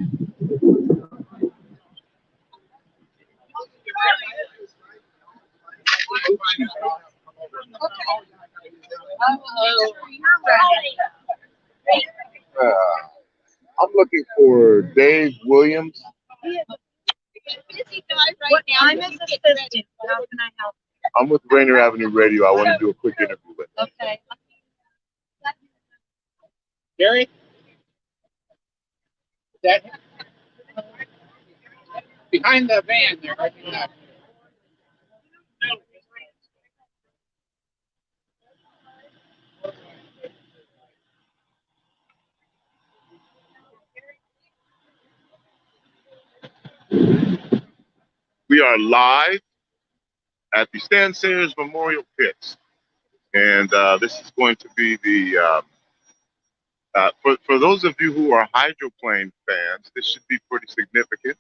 I'm looking for Dave Williams. What time is this assistant? How can I help? I'm with Rainier Avenue Radio. I want to do a quick interview with him. Okay. Gary? That behind the van there, right behind that. We are live at the Stan Sayres Memorial Pits, and this is going to be the for those of you who are hydroplane fans, this should be pretty significant.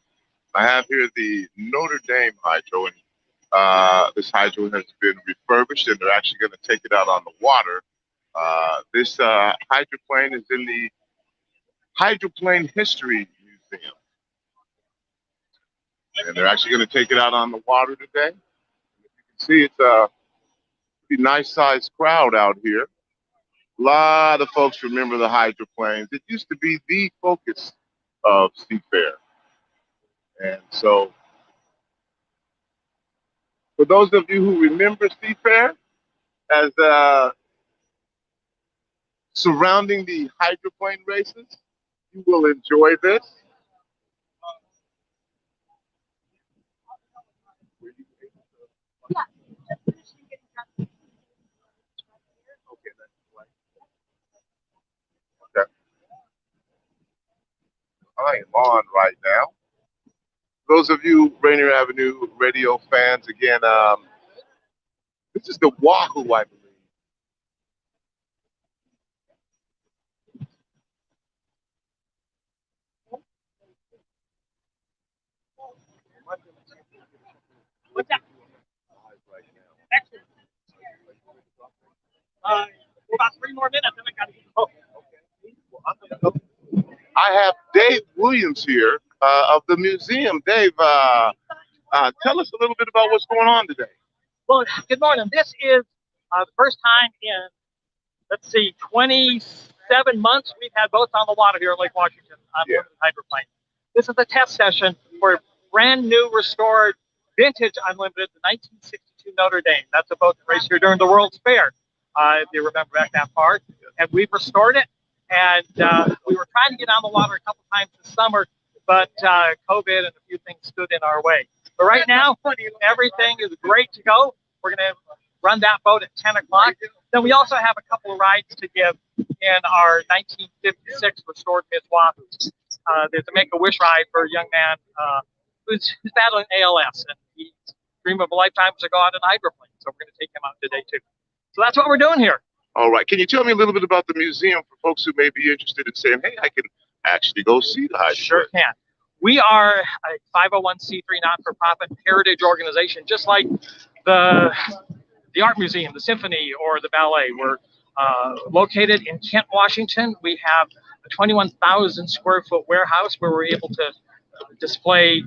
I have here the Notre Dame Hydro, and this hydro has been refurbished, and they're actually going to take it out on the water. This hydroplane is in the Hydroplane History Museum, and they're actually going to take it out on the water today. If you can see, it's a pretty nice-sized crowd out here. A lot of folks remember the hydroplanes. It used to be the focus of Seafair. And so, for those of you who remember Seafair as surrounding the hydroplane races, you will enjoy this. I am on right now. Those of you Rainier Avenue Radio fans, again, this is the Wahoo, I believe. What's that? Excellent. About 3 more minutes, then I got to get home. I have Dave Williams here of the museum. Dave, tell us a little bit about what's going on today. Well, good morning. This is the first time in, let's see, 27 months we've had boats on the water here at Lake Washington on Unlimited Hydroplane. This is a test session for brand new, restored, vintage Unlimited, the 1962 Notre Dame. That's a boat that raced here during the World's Fair, if you remember back that far. And we've restored it. And we were trying to get on the water a couple times this summer, but COVID and a few things stood in our way. But right now, everything is great to go. We're going to run that boat at 10 o'clock. Then we also have a couple of rides to give in our 1956 restored Miss Wahoo. There's a Make-A-Wish ride for a young man who's battling ALS, and his dream of a lifetime was to go out in a hydroplane. So we're going to take him out today, too. So that's what we're doing here. All right. Can you tell me a little bit about the museum for folks who may be interested in saying, hey, I can actually go see the hydroplane? Sure can. We are a 501c3 not-for-profit heritage organization, just like the art museum, the symphony, or the ballet. We're located in Kent, Washington. We have a 21,000 square foot warehouse where we're able to display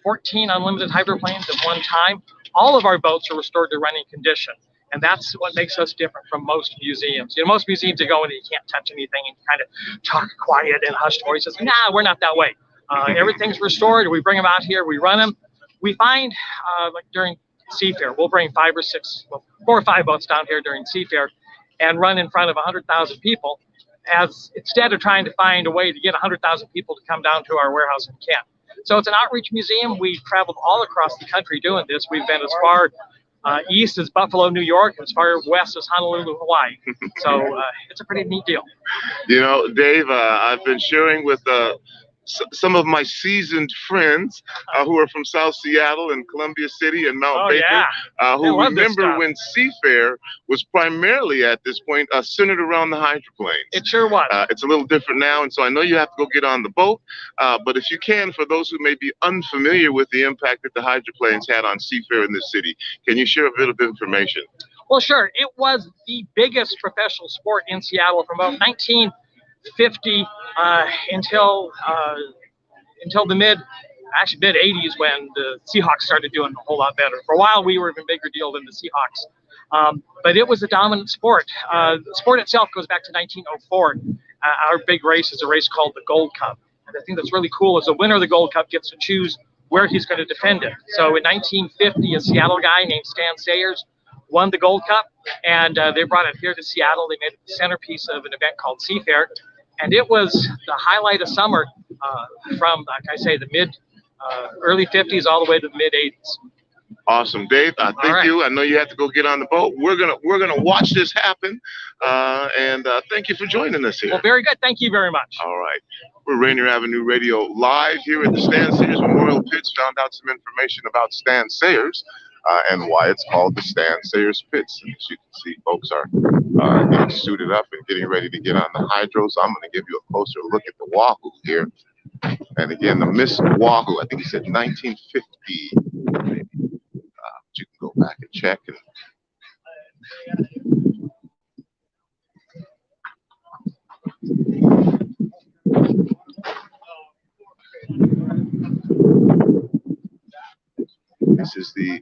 14 unlimited hydroplanes at one time. All of our boats are restored to running condition. And that's what makes us different from most museums. You know, most museums, you go in and you can't touch anything and kind of talk quiet and hushed voices. Nah, we're not that way. Everything's restored. We bring them out here. We run them. We find, like during Seafair, we'll bring 5 or 6, well, 4 or 5 boats down here during Seafair and run in front of 100,000 people, as instead of trying to find a way to get 100,000 people to come down to our warehouse in Kent. So it's an outreach museum. We've traveled all across the country doing this. We've been as far east as Buffalo, New York, as far west as Honolulu, Hawaii. So it's a pretty neat deal. You know, Dave, I've been sharing with some of my seasoned friends who are from South Seattle and Columbia City and Mount Baker, who remember when Seafair was primarily at this point centered around the hydroplanes. It sure was. It's a little different now, and so I know you have to go get on the boat, but if you can, for those who may be unfamiliar with the impact that the hydroplanes had on Seafair in this city, can you share a bit of information? Well, sure. It was the biggest professional sport in Seattle from about 1950 until until the mid 80s when the Seahawks started doing a whole lot better. For a while, we were even bigger deal than the Seahawks. But it was a dominant sport. The sport itself goes back to 1904. Our big race is a race called the Gold Cup. And the thing that's really cool is the winner of the Gold Cup gets to choose where he's going to defend it. So in 1950, a Seattle guy named Stan Sayres won the Gold Cup, and they brought it here to Seattle. They made it the centerpiece of an event called Seafair, and it was the highlight of summer from, like I say, the early 50s all the way to the mid 80s. Awesome, Dave. Thank you. I know you have to go get on the boat. We're gonna watch this happen, and thank you for joining us here. Well, very good. Thank you very much. All right. We're Rainier Avenue Radio live here at the Stan Sayres Memorial Pits. Found out some information about Stan Sayres and why it's called the Stan Sayres Pits. And as you can see, folks are getting suited up and getting ready to get on the hydro. So I'm going to give you a closer look at the Wahoo here. And again, the Miss Wahoo, I think he said 1950. Maybe. You can go back and check. This is the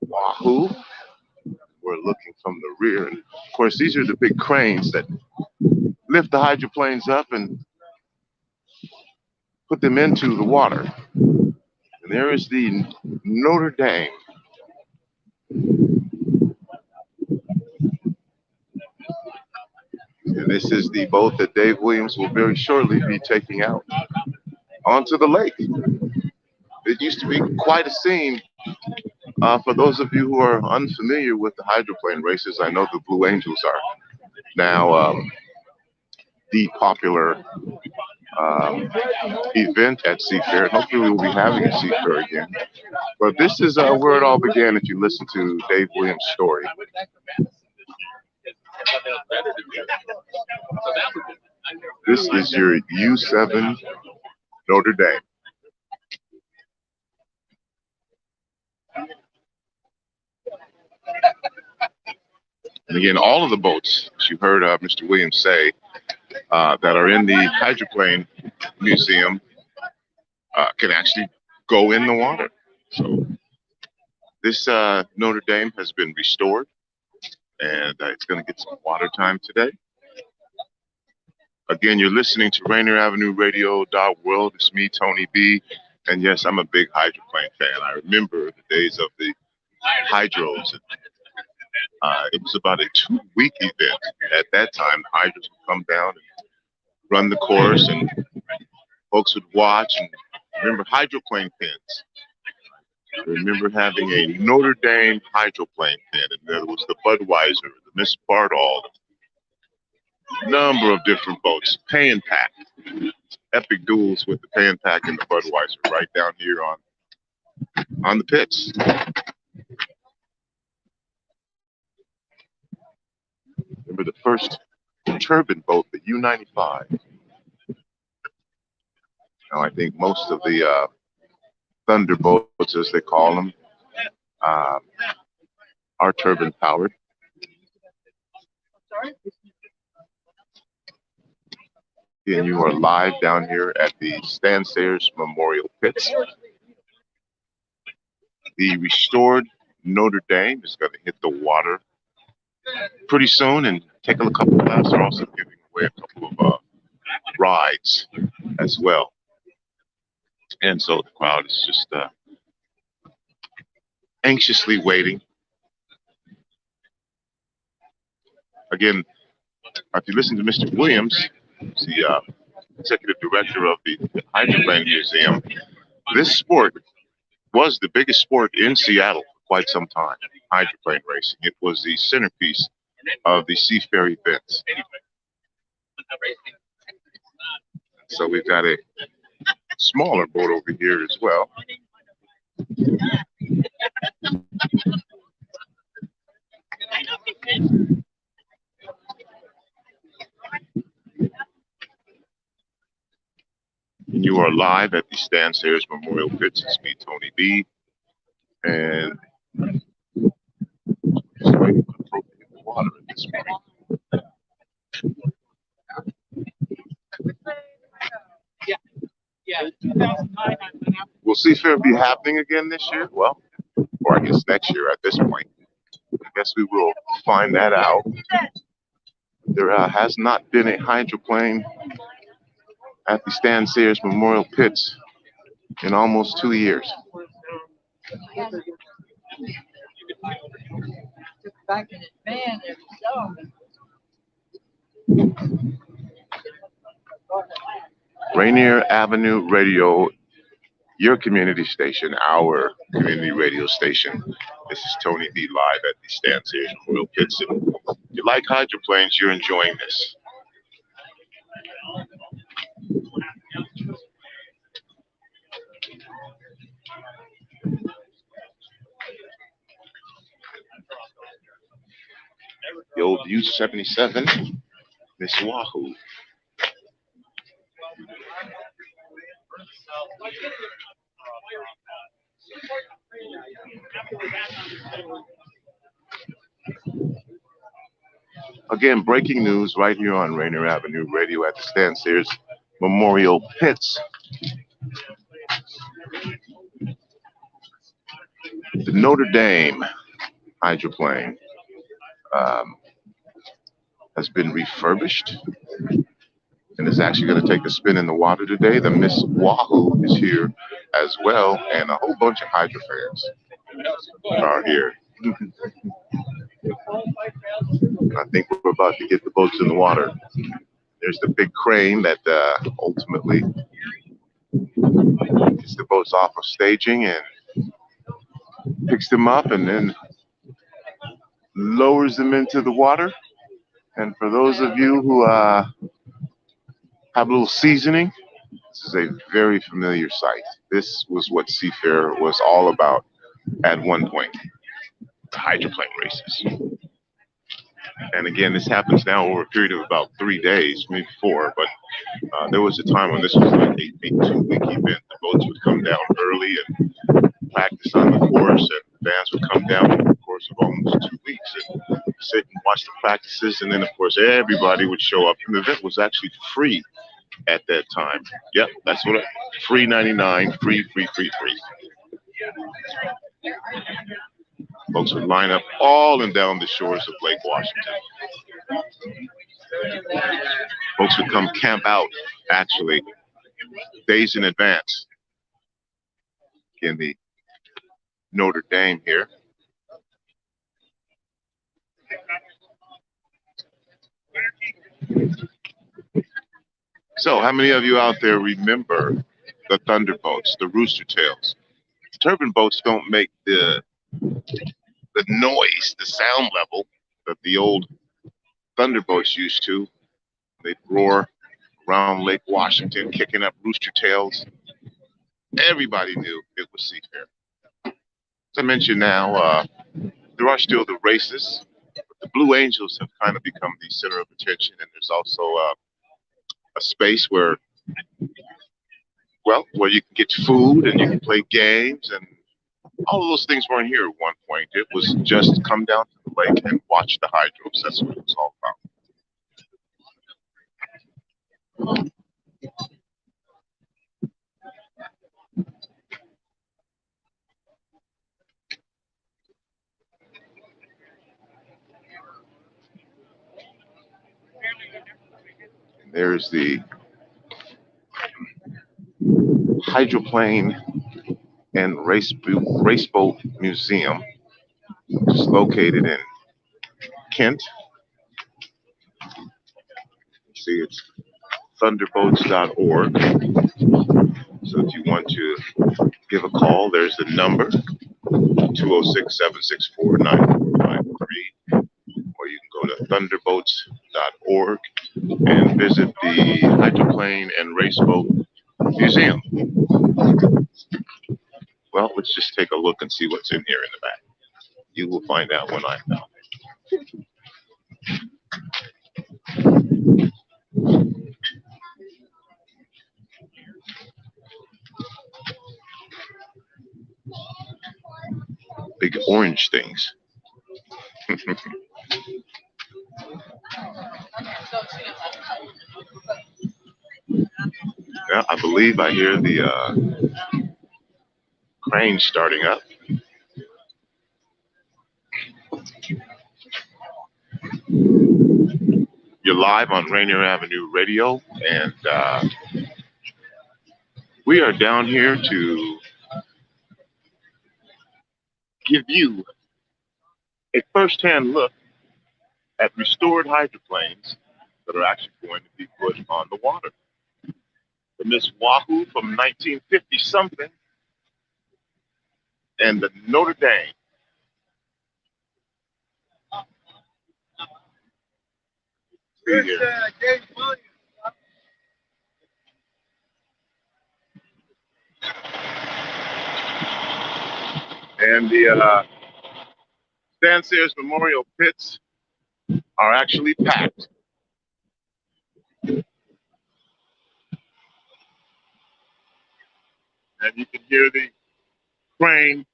Wahoo. We're looking from the rear. And of course, these are the big cranes that lift the hydroplanes up and put them into the water. And there is the Notre Dame. And this is the boat that Dave Williams will very shortly be taking out onto the lake. It used to be quite a scene. For those of you who are unfamiliar with the hydroplane races, I know the Blue Angels are now the popular event at Seafair. Hopefully we'll be having a Seafair again. But this is where it all began if you listen to Dave Williams' story. This is your U7 Notre Dame. And again, all of the boats, as you heard Mr. Williams say, that are in the hydroplane museum can actually go in the water. So this Notre Dame has been restored, and it's going to get some water time today. Again, you're listening to Rainier Avenue Radio.world. It's me, Tony B. And yes, I'm a big hydroplane fan. I remember the days of the hydros. It was about a 2-week event. At that time, the hydros would come down and run the course, and folks would watch and remember hydroplane pins. I remember having a Notre Dame hydroplane pin, and there was the Budweiser, the Miss Bardall, number of different boats, pay and pack, epic duels with the pay and pack and the Budweiser right down here on the pits. Remember the first turbine boat, the U-95. Now I think most of the thunderbolts, as they call them, are turbine powered. And you are live down here at the Stan Sayres Memorial Pits. The restored Notre Dame is going to hit the water pretty soon and take a couple of laps. They're also giving away a couple of rides as well. And so the crowd is just anxiously waiting. Again, if you listen to Mr. Williams, the executive director of the Hydroplane Museum, this sport was the biggest sport in Seattle for quite some time, hydroplane racing. It was the centerpiece of the Seafair events. So we've got a smaller boat over here as well. You are live at the Stan Sayres Memorial Pits. It's me, Tony B. And just waiting for the boat to hit the water at this point. Will Seafair be happening again this year? Well, or I guess next year at this point. I guess we will find that out. There has not been a hydroplane at the Stan Sayres Memorial Pits in almost 2 years. Back in his van Rainier Avenue Radio, your community station, our community radio station. This is Tony B live at the Stan Sayres Memorial Pits. And if you like hydroplanes, you're enjoying this. The old U-77, Miss Wahoo. Again, breaking news right here on Rainier Avenue Radio at the Stan Sayres Memorial Pits. The Notre Dame Hydroplane has been refurbished and is actually going to take a spin in the water today. The Miss Wahoo is here as well, and a whole bunch of hydro fans are here. I think we're about to get the boats in the water. There's the big crane that ultimately gets the boats off of staging and picks them up and then lowers them into the water. And for those of you who have a little seasoning, this is a very familiar sight. This was what Seafair was all about at one point, the hydroplane races. And again, this happens now over a period of about 3 days, maybe 4, but there was a time when this was like a 2-week event. The boats would come down early and practice on the course, and fans would come down over the course of almost 2 weeks and sit and watch the practices, and then of course everybody would show up. And the event was actually free at that time. Yep, that's what free 99, free. Folks would line up all and down the shores of Lake Washington. Folks would come camp out actually days in advance. In the Notre Dame here. So, how many of you out there remember the Thunderboats, the Rooster Tails? The turbine boats don't make the noise, the sound level that the old Thunderboats used to. They'd roar around Lake Washington, kicking up rooster tails. Everybody knew it was Seafair. As I mentioned now, there are still the races. But the Blue Angels have kind of become the center of attention, and there's also a space where you can get food and you can play games, and all of those things weren't here at one point. It was just come down to the lake and watch the hydros. That's what it was all about. There's the Hydroplane and Race Boat Museum, which is located in Kent. See, it's thunderboats.org. So if you want to give a call, there's the number, 206-764-9453. Or you can go to thunderboats.org and visit the Hydroplane and Race Boat Museum. Well, let's just take a look and see what's in here in the back. You will find out when I found it. Big orange things. Well, I believe I hear the crane starting up. You're live on Rainier Avenue Radio, and we are down here to give you a first-hand look at restored hydroplanes that are actually going to be put on the water. The Miss Wahoo from 1950-something and the Notre Dame. See here. And the Stan Sayres Memorial pits are actually packed. And you can hear the crane. It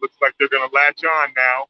looks like they're going to latch on now.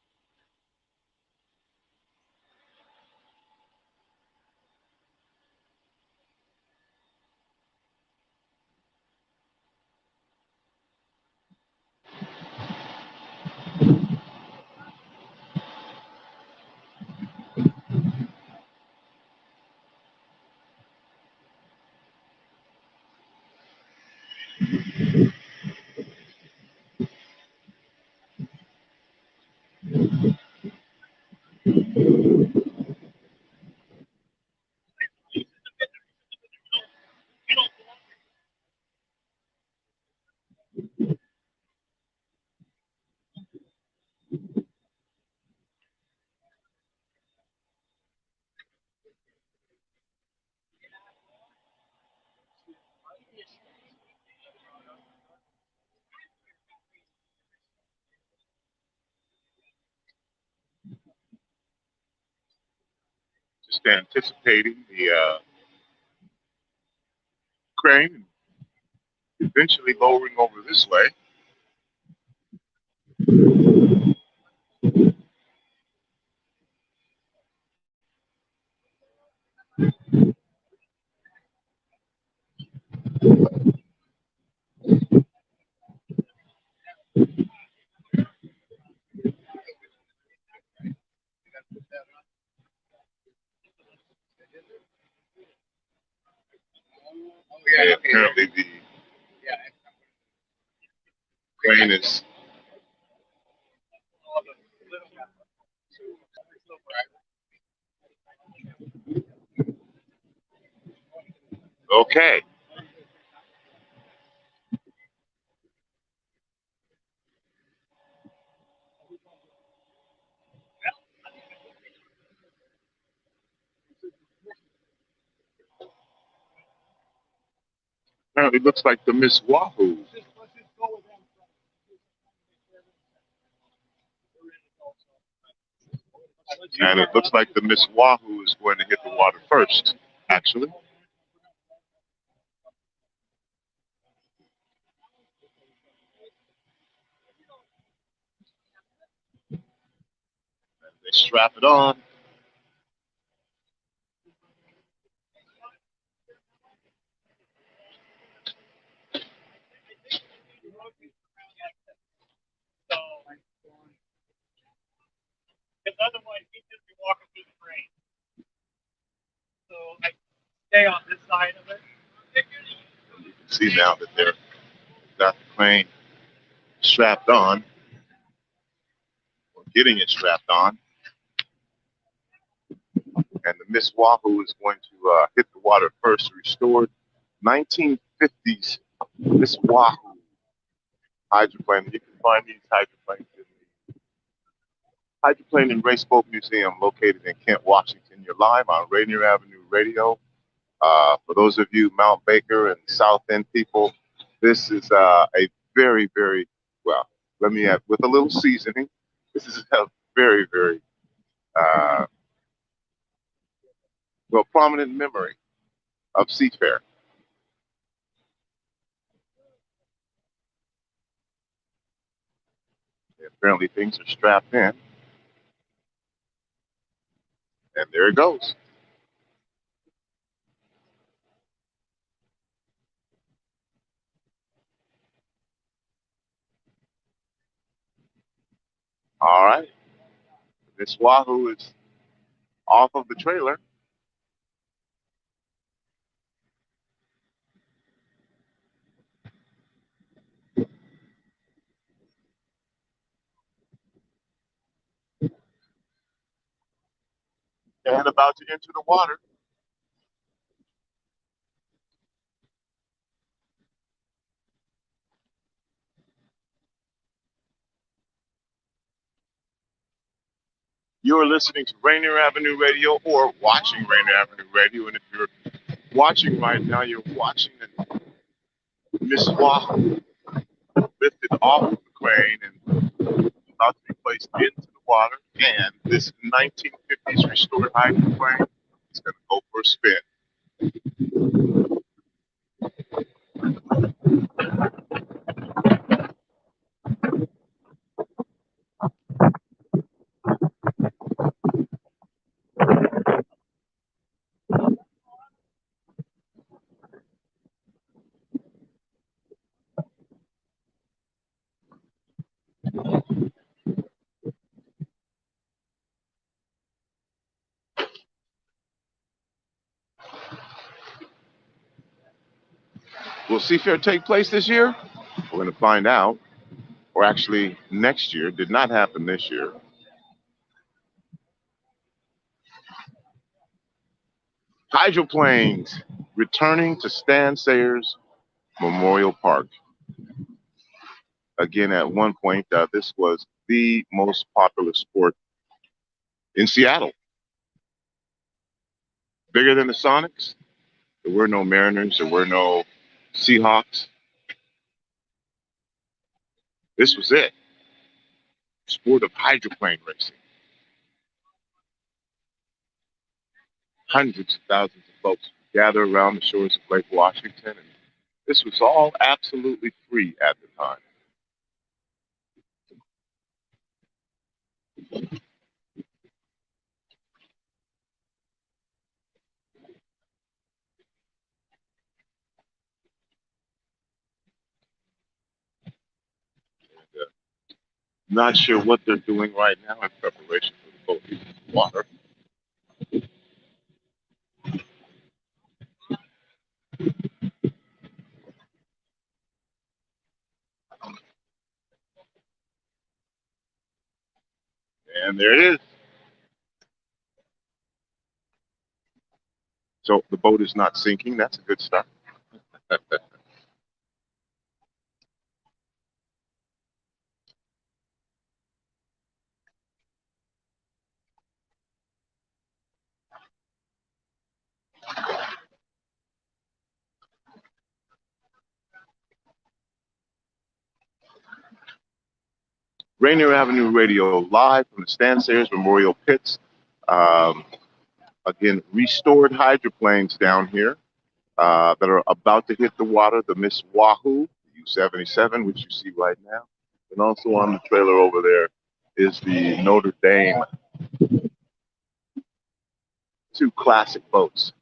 Just anticipating the crane eventually lowering over this way. And apparently the crane is okay. Apparently looks like the Miss Wahoo. And it looks like the Miss Wahoo is going to hit the water first, actually. They strap it on. Because otherwise he'd just be walking through the crane. So I stay on this side of it. You can see now that they're got the crane strapped on, or getting it strapped on. And the Miss Wahoo is going to hit the water first. Restored 1950s Miss Wahoo hydroplane. You can find these hydroplanes in the Hydroplane and Raceboat Museum located in Kent, Washington. You're live on Rainier Avenue Radio. For those of you Mount Baker and South End people, this is a very, very, well, let me add, with a little seasoning, this is a very, very, well, prominent memory of seafaring. Apparently things are strapped in. And there it goes. All right. This Wahoo is off of the trailer. And about to enter the water. You're listening to Rainier Avenue Radio or watching Rainier Avenue Radio. And if you're watching right now, you're watching Miss Wahoo lifted off of the crane and about to be placed into the water. And this 1950s restored hydroplane is going to go for a spin. Will Seafair take place this year? We're going to find out. Or actually, next year. Did not happen this year. Hydroplanes returning to Stan Sayres Memorial Park. Again, at one point, this was the most popular sport in Seattle. Bigger than the Sonics. There were no Mariners. There were no Seahawks. This was it. Sport of hydroplane racing. Hundreds of thousands of folks gather around the shores of Lake Washington, and this was all absolutely free at the time. Not sure what they're doing right now in preparation for the boat leaving the water. And there it is. So the boat is not sinking. That's a good start. Rainier Avenue Radio live from the Stan Sayres Memorial Pits. Again, restored hydroplanes down here that are about to hit the water. The Miss Wahoo, the U-77, which you see right now. And also on the trailer over there is the Notre Dame. Two classic boats.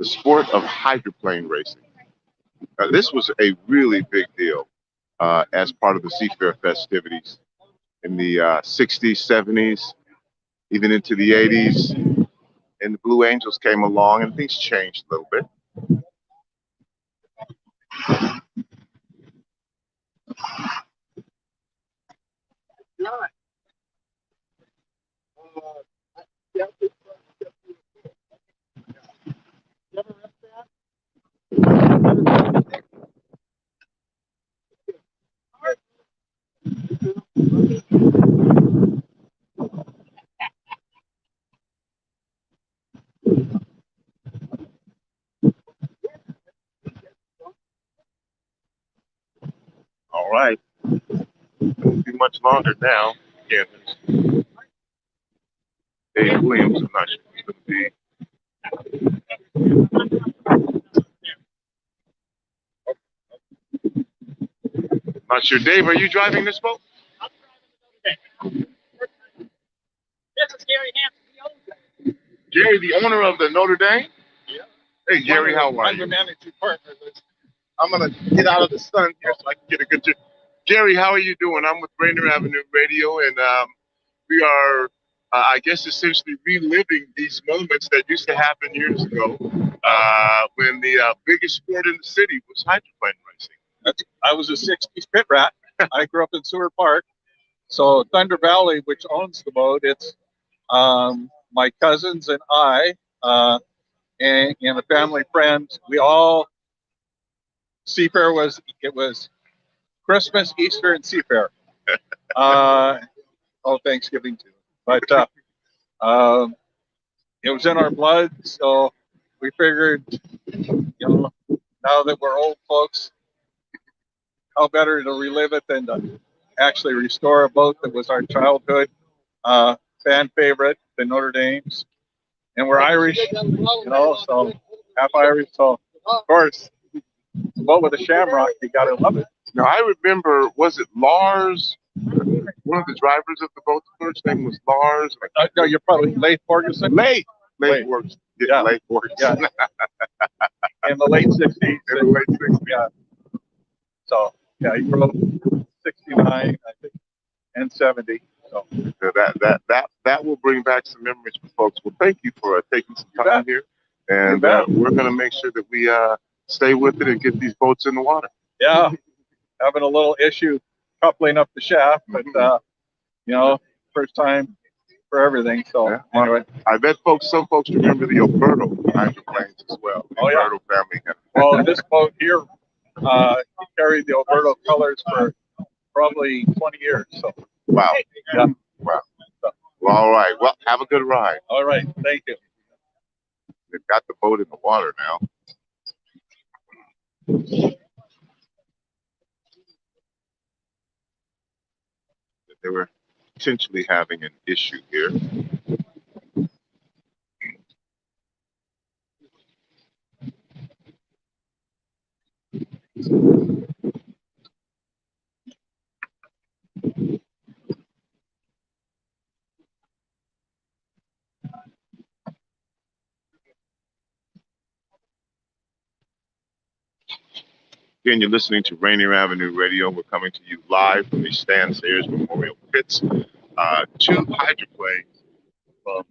The sport of hydroplane racing. This was a really big deal as part of the Seafair festivities in the 60s, 70s, even into the 80s. And the Blue Angels came along and things changed a little bit. All right. It won't be much longer now. Yeah. Dave Williams, I'm not sure who's going to be. Sure. Dave, are you driving this boat? This is Gary Hansen. Gary, the owner of the Notre Dame? Yeah. Hey, Gary, how are I'm the you? managing partner. I'm going to get out of the sun here so I can get a good picture. Gary, how are you doing? I'm with Rainier Avenue Radio, and we are, I guess, essentially reliving these moments that used to happen years ago when the biggest sport in the city was hydroplane racing. I was a 60s pit rat. I grew up in Seward Park. So Thunder Valley, which owns the boat, it's my cousins and I and a family friend. We all, Seafair was Christmas, Easter, and Seafair. Thanksgiving too. But it was in our blood, so we figured, now that we're old folks, how better to relive it than to actually restore a boat that was our childhood fan favorite, the Notre Dames. And we're Irish, so half Irish. So, of course, the boat with a shamrock, you got to love it. Now, I remember, was it Lars? One of the drivers of the boat, the first name was Lars. No, you're probably Leif Ferguson. Leif Ferguson. Yeah. Leif Ferguson. Yeah. In the late 60s. In the late 60s. Yeah. So, yeah, he drove 69, I think, and 70. So that will bring back some memories for folks. Well, thank you for taking some time here, and we're going to make sure that we stay with it and get these boats in the water. Yeah, having a little issue coupling up the shaft, but first time for everything. So anyway, I bet some folks remember the Alberto hydroplanes as well. The Alberto family. Well, this boat here, he carried the Alberto colors for probably 20 years. So wow. Yeah. Wow. Well, all right. Well, have a good ride. All right. Thank you. They've got the boat in the water now. They were potentially having an issue here. Again, you're listening to Rainier Avenue Radio. We're coming to you live from the Stan Sayres Memorial Pits. Two hydroplanes from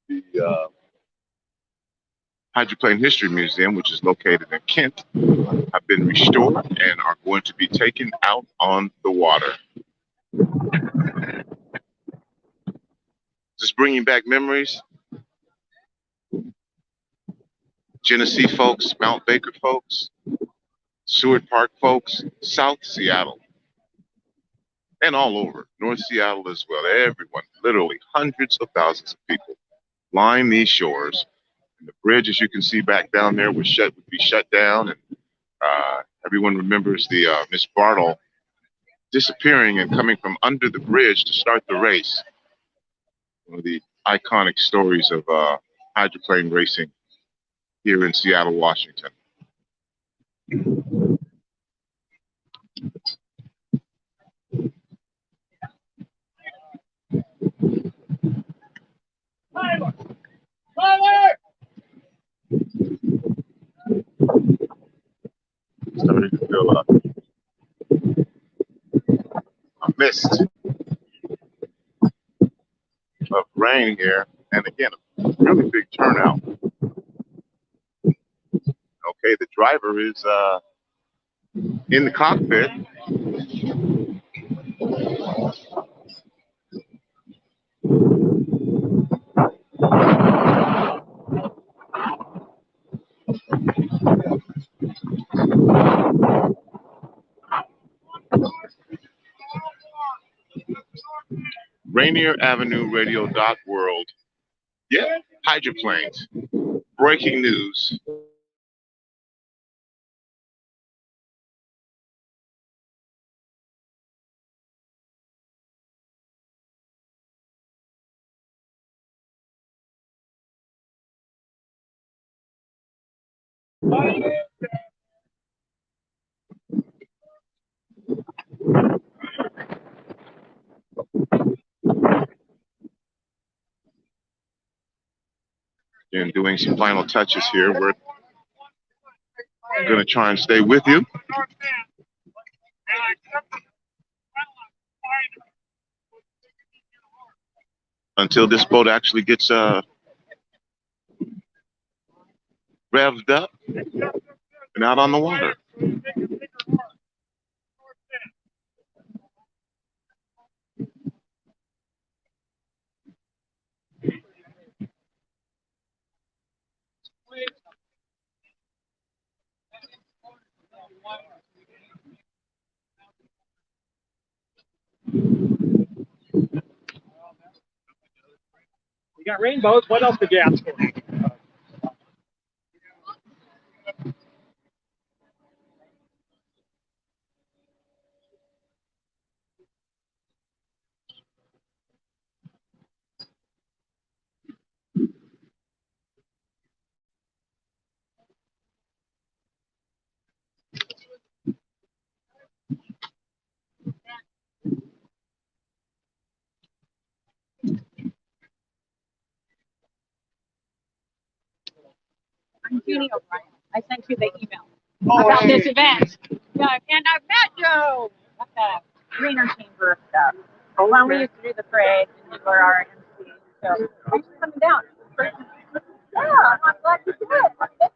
the Hydroplane History Museum, which is located in Kent, have been restored and are going to be taken out on the water. Just bringing back memories. Genesee folks, Mount Baker folks, Seward Park folks, South Seattle, and all over, North Seattle as well. Everyone, literally hundreds of thousands of people line these shores. And the bridge, as you can see back down there, would be shut down. And everyone remembers the Miss Bartle disappearing and coming from under the bridge to start the race. One of the iconic stories of hydroplane racing here in Seattle, Washington. Starting to feel a mist of rain here, and again, a really big turnout. Okay, the driver is in the cockpit. Rainier Avenue Radio .world. Yeah, hydroplanes. Breaking news. And doing some final touches here. We're going to try and stay with you until this boat actually gets revved up and out on the water. We got rainbows. What else did you ask for? I'm Jeannie O'Brien. I sent you the email about this event. Yeah, and I met Joe at the Rainier Chamber stuff. When we used to do the parade, and you were our MC. So thanks for coming down. Yeah, I'm glad you did it.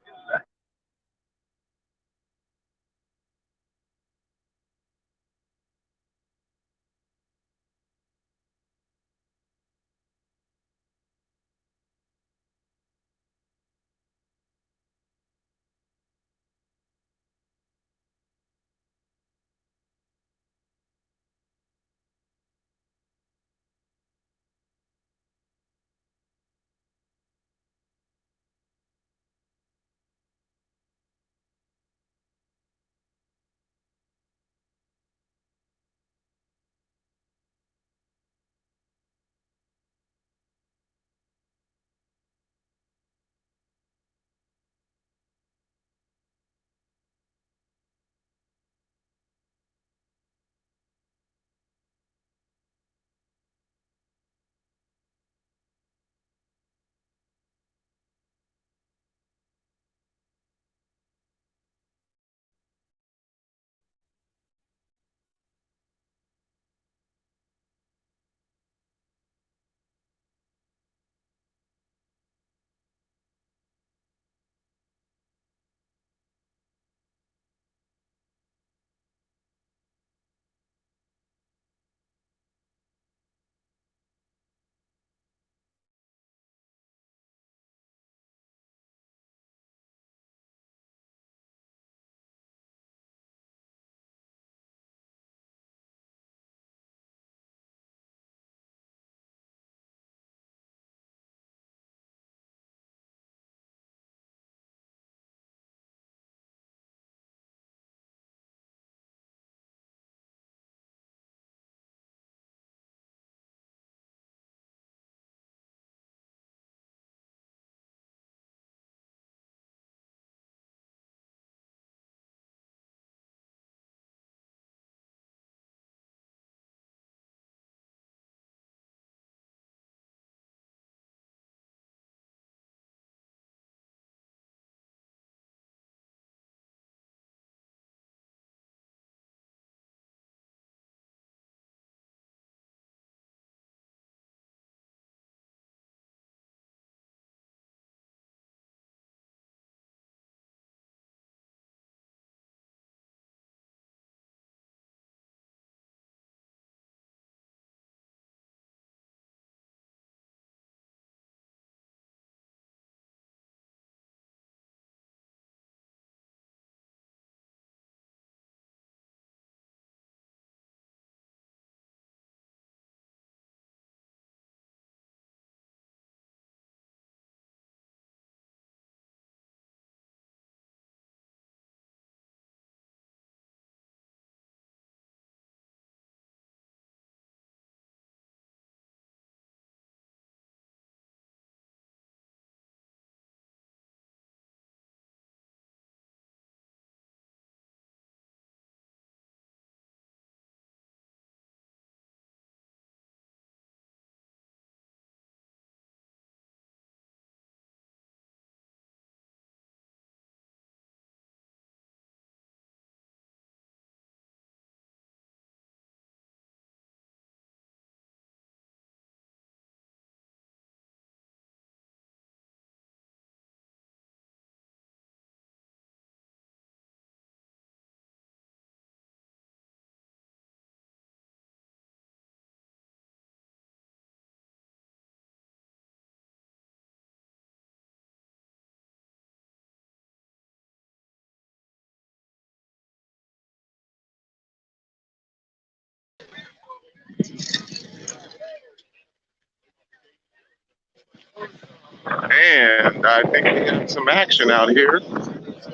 And I think we got some action out here.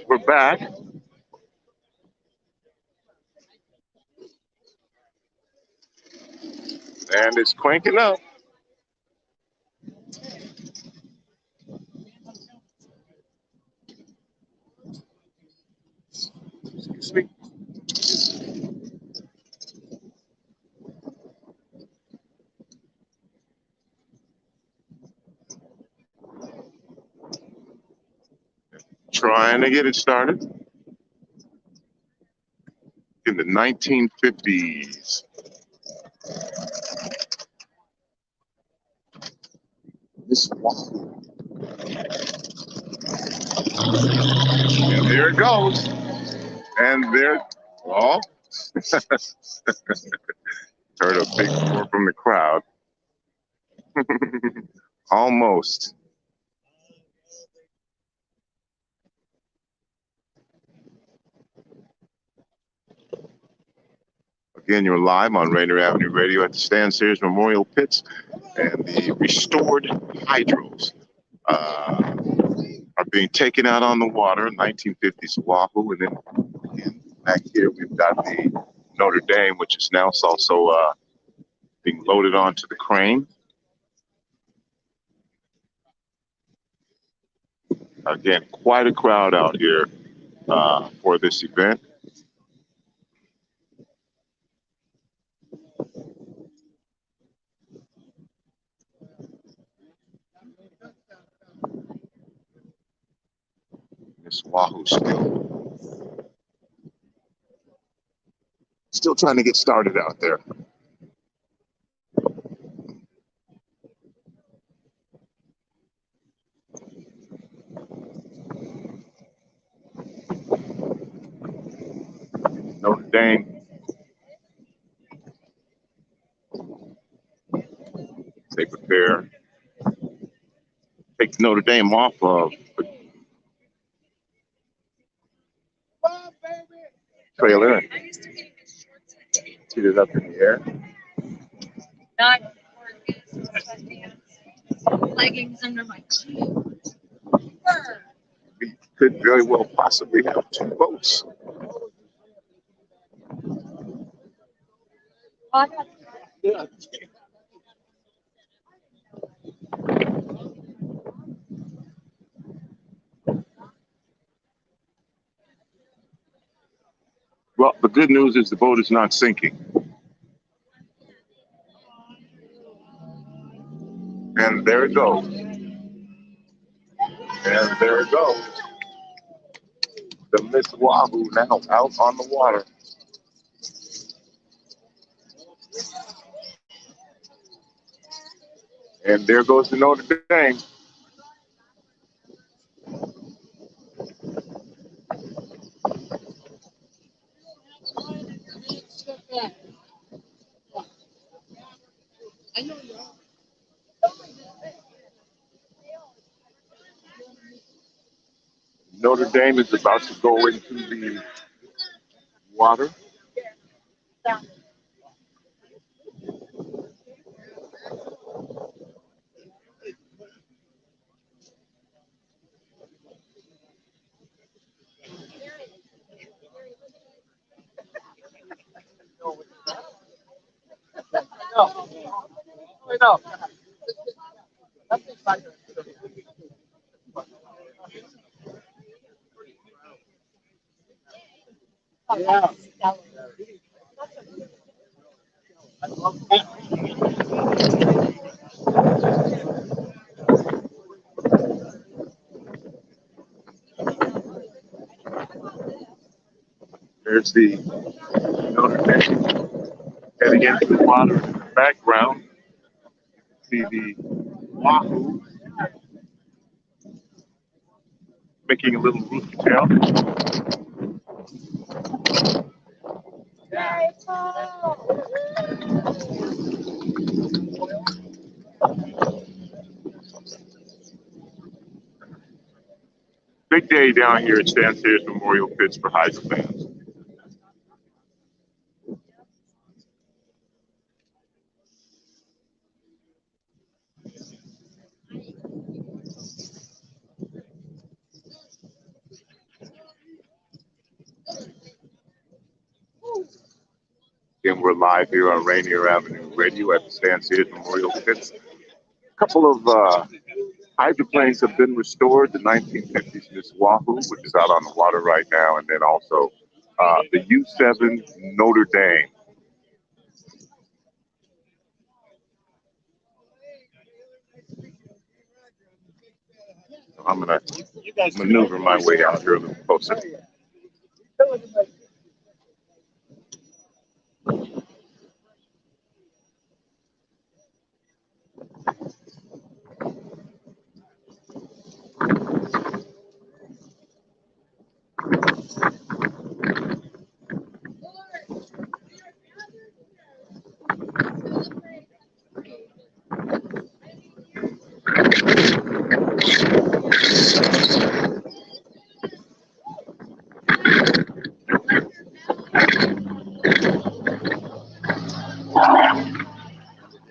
We're back. And it's cranking up. Excuse me. Trying to get it started in the 1950s. This Wahoo. And there it goes. And there, oh, heard a big roar from the crowd. Almost. Again, you're live on Rainier Avenue Radio at the Stan Sayres Memorial Pits, and the restored hydros are being taken out on the water. 1950s Wahoo, and then again, back here we've got the Notre Dame, which is now also being loaded onto the crane. Again, quite a crowd out here for this event. This Wahoo still trying to get started out there. Notre Dame. They prepare. Take Notre Dame off of trailer and shoot it up in the air. Leggings under my jeans. We could very well possibly have two boats. Yeah. Well, the good news is the boat is not sinking. And there it goes. And there it goes. The Miss Wahoo now out on the water. And there goes the Notre Dame. Notre Dame is about to go into the water. No. Yeah. There's the Notre Dame heading into the water in the background. See the Wahoo making a little rooster tail. Big day down here at Stan Sayres Memorial Pits for hydro fans. Again, we're live here on Rainier Avenue Radio at the Stan Sayres Memorial Pits. A couple of hydroplanes have been restored. The 1950s Miss Wahoo, which is out on the water right now, and then also the U-7 Notre Dame. I'm going to maneuver my way out here a little closer.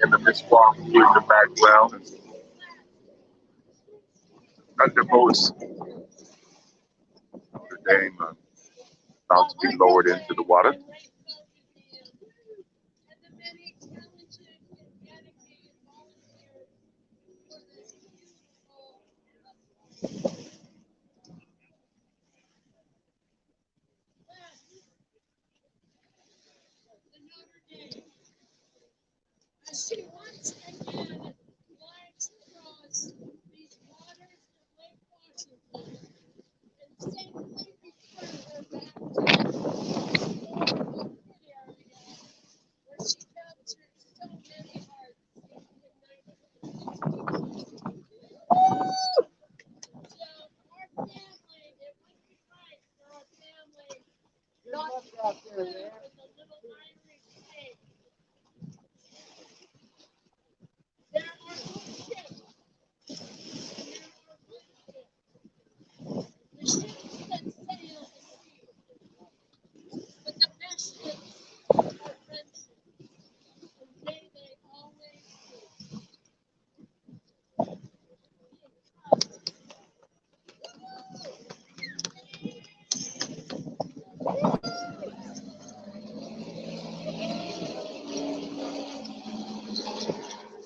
And the Miss Wahoo in the background. Thunderbolts. Notre Dame about to be lowered into the water.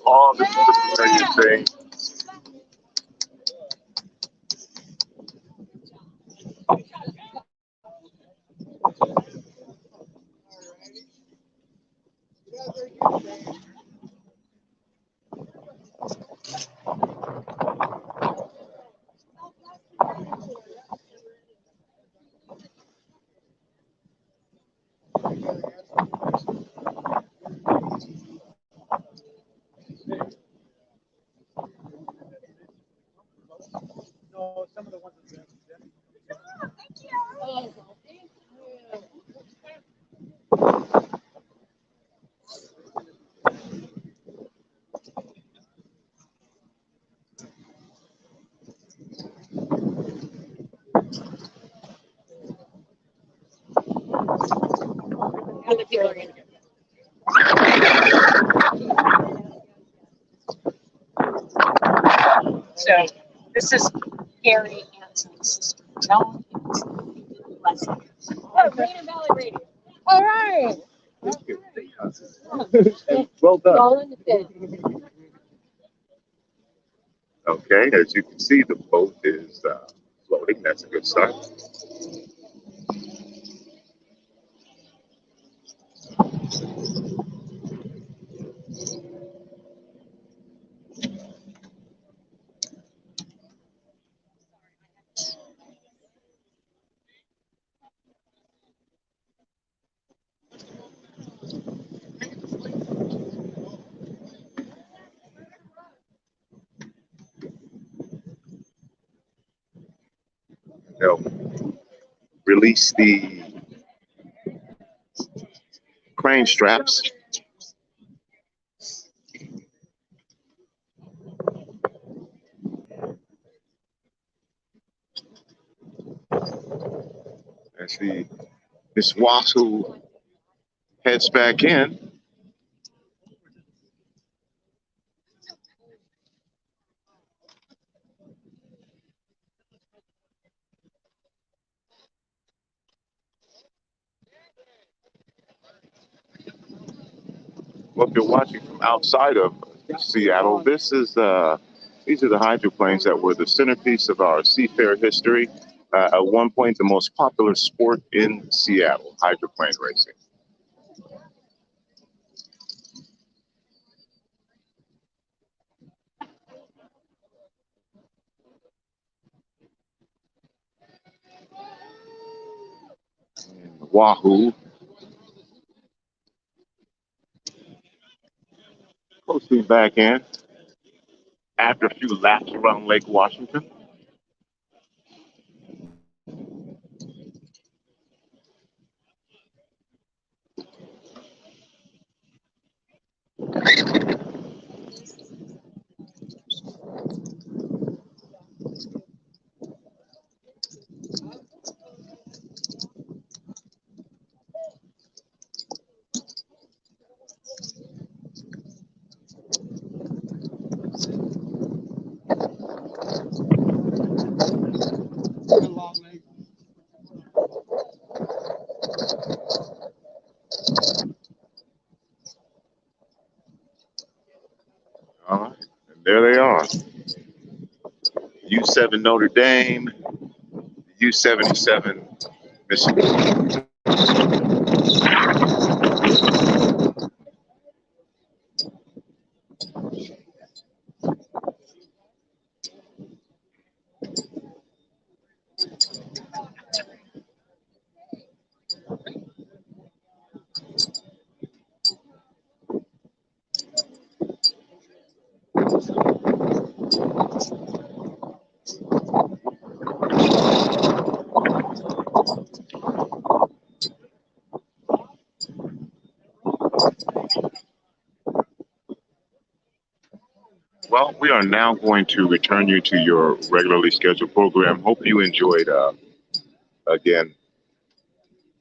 All the familiar things. So this is Gary Anson's sister, Joan Anson. Oh, Rainier Valley Radio. All right. Well done. All in the fit. Okay, as you can see, the boat is floating. That's a good start. They'll release the crane straps. As the Miss Wahoo heads back in. you're watching from outside of Seattle, this is these are the hydroplanes that were the centerpiece of our seafair history. At one point, the most popular sport in Seattle, hydroplane racing. Wahoo. Closely back in after a few laps around Lake Washington. All right, and there they are. U7 Notre Dame, U77 Michigan. Well, we are now going to return you to your regularly scheduled program. Hope you enjoyed, again,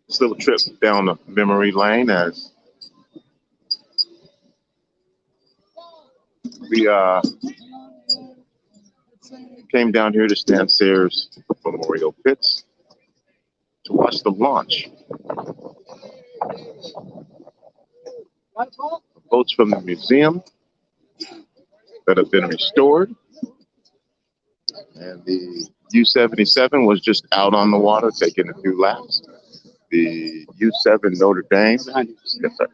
this little trip down the memory lane as we came down here to Stan Sayres Memorial Pits to watch the launch. Boats from the museum that have been restored. And the U77 was just out on the water taking a few laps. The U7 Notre Dame, yes, sir,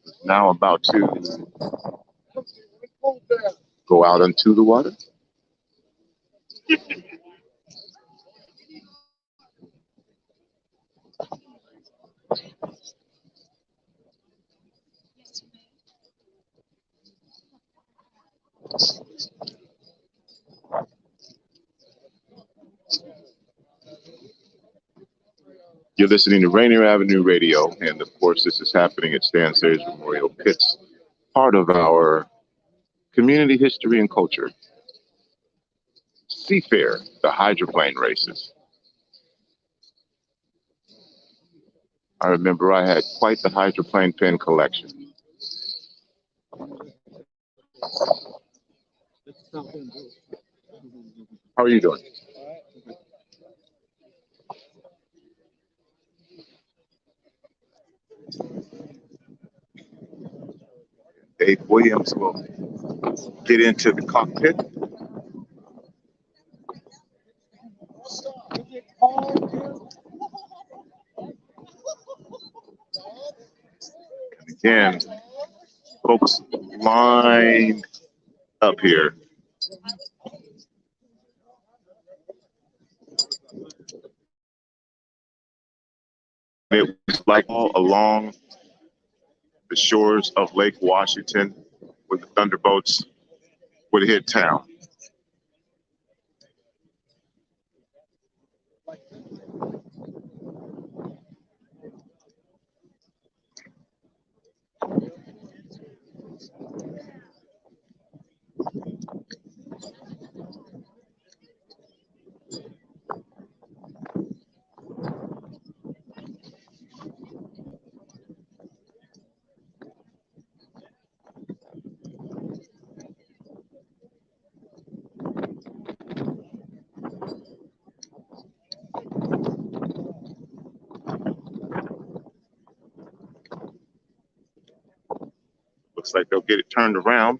is now about to go out into the water. You're listening to Rainier Avenue Radio, and of course, this is happening at Stan Sayres Memorial Pits, part of our community history and culture. Seafair, the hydroplane races. I remember I had quite the hydroplane pin collection. How are you doing? Dave Williams will get into the cockpit. And again, folks lined up here. It was like all along the shores of Lake Washington when the thunderbolts would hit town. Looks like they'll get it turned around.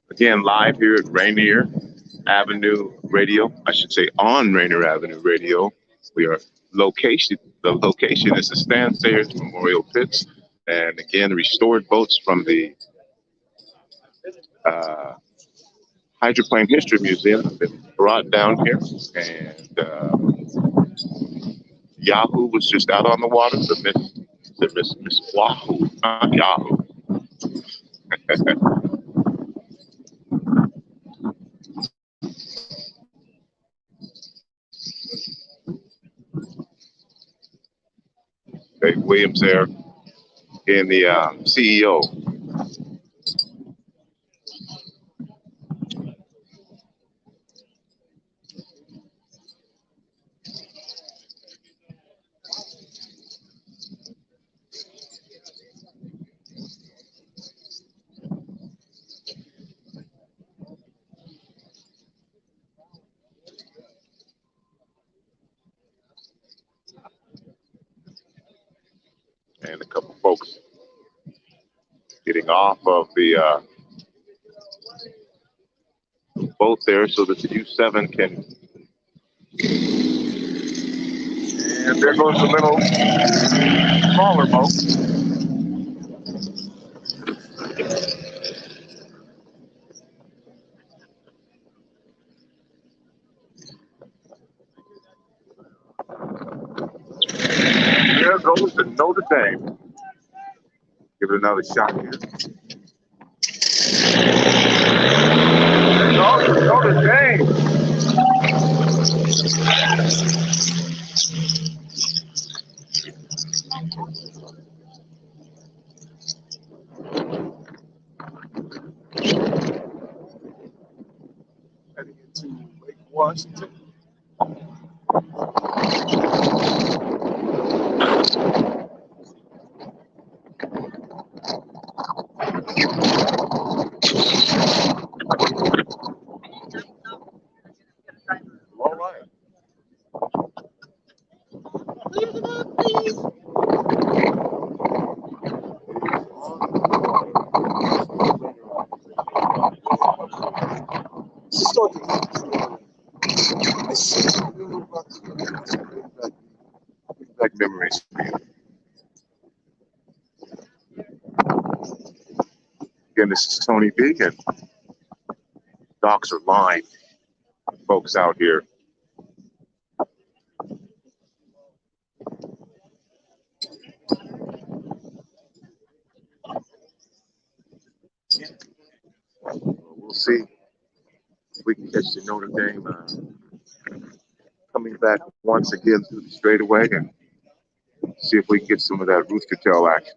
Again, live here at Rainier Avenue Radio. I should say on Rainier Avenue Radio. We are the location is the Stan Sayres Memorial Pits. And again, restored boats from the Hydroplane History Museum have been brought down here. And Yahoo was just out on the water. The Miss Wahoo, not Yahoo. Dave Williams there, in the CEO. And a couple folks getting off of the boat there so that the U7 can. And there goes the little smaller boat. There goes the Notre Dame. Give it another shot here. There goes the Notre Dame. Heading into Lake Washington. All right. Back memories for you. Again, this is Tony B, and docks are lined. Folks out here. We'll see if we can catch the Notre Dame coming back once again through the straightaway and see if we can get some of that rooster tail action.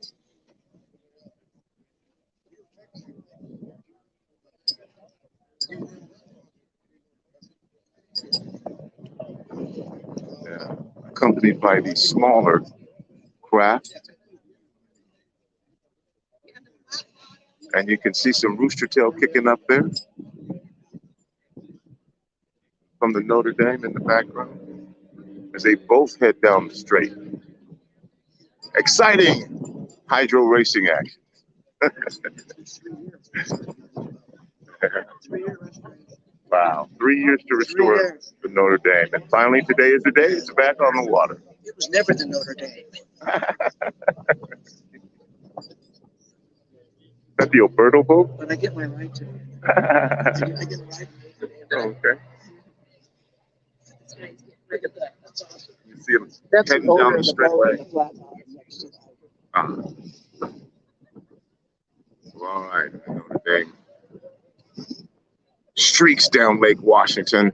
Accompanied by the smaller craft. And you can see some rooster tail kicking up there from the Notre Dame in the background as they both head down the strait. Exciting hydro racing action. Wow, 3 years to restore the Notre Dame. And finally, today is the day. It's back on the water. It was never the Notre Dame. Is that the Alberto boat? When I get my ride to it. I get a ride. Okay. Look at that. That's awesome. You see them That's heading over down in the the boat straightway. in the flat bottom next to that. All right, Notre Dame streaks down Lake Washington.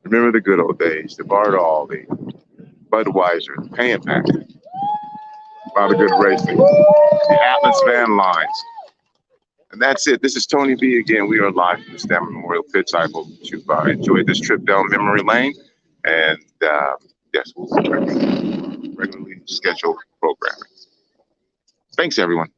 Remember the good old days, the Bardall, the Budweiser, the Pan Pack. A lot of good racing. The Atlas van lines. And that's it. This is Tony B again. We are live from the Stan Memorial Pits. I hope you've enjoyed this trip down memory lane. And yes, we'll see you regularly scheduled programming. Thanks, everyone.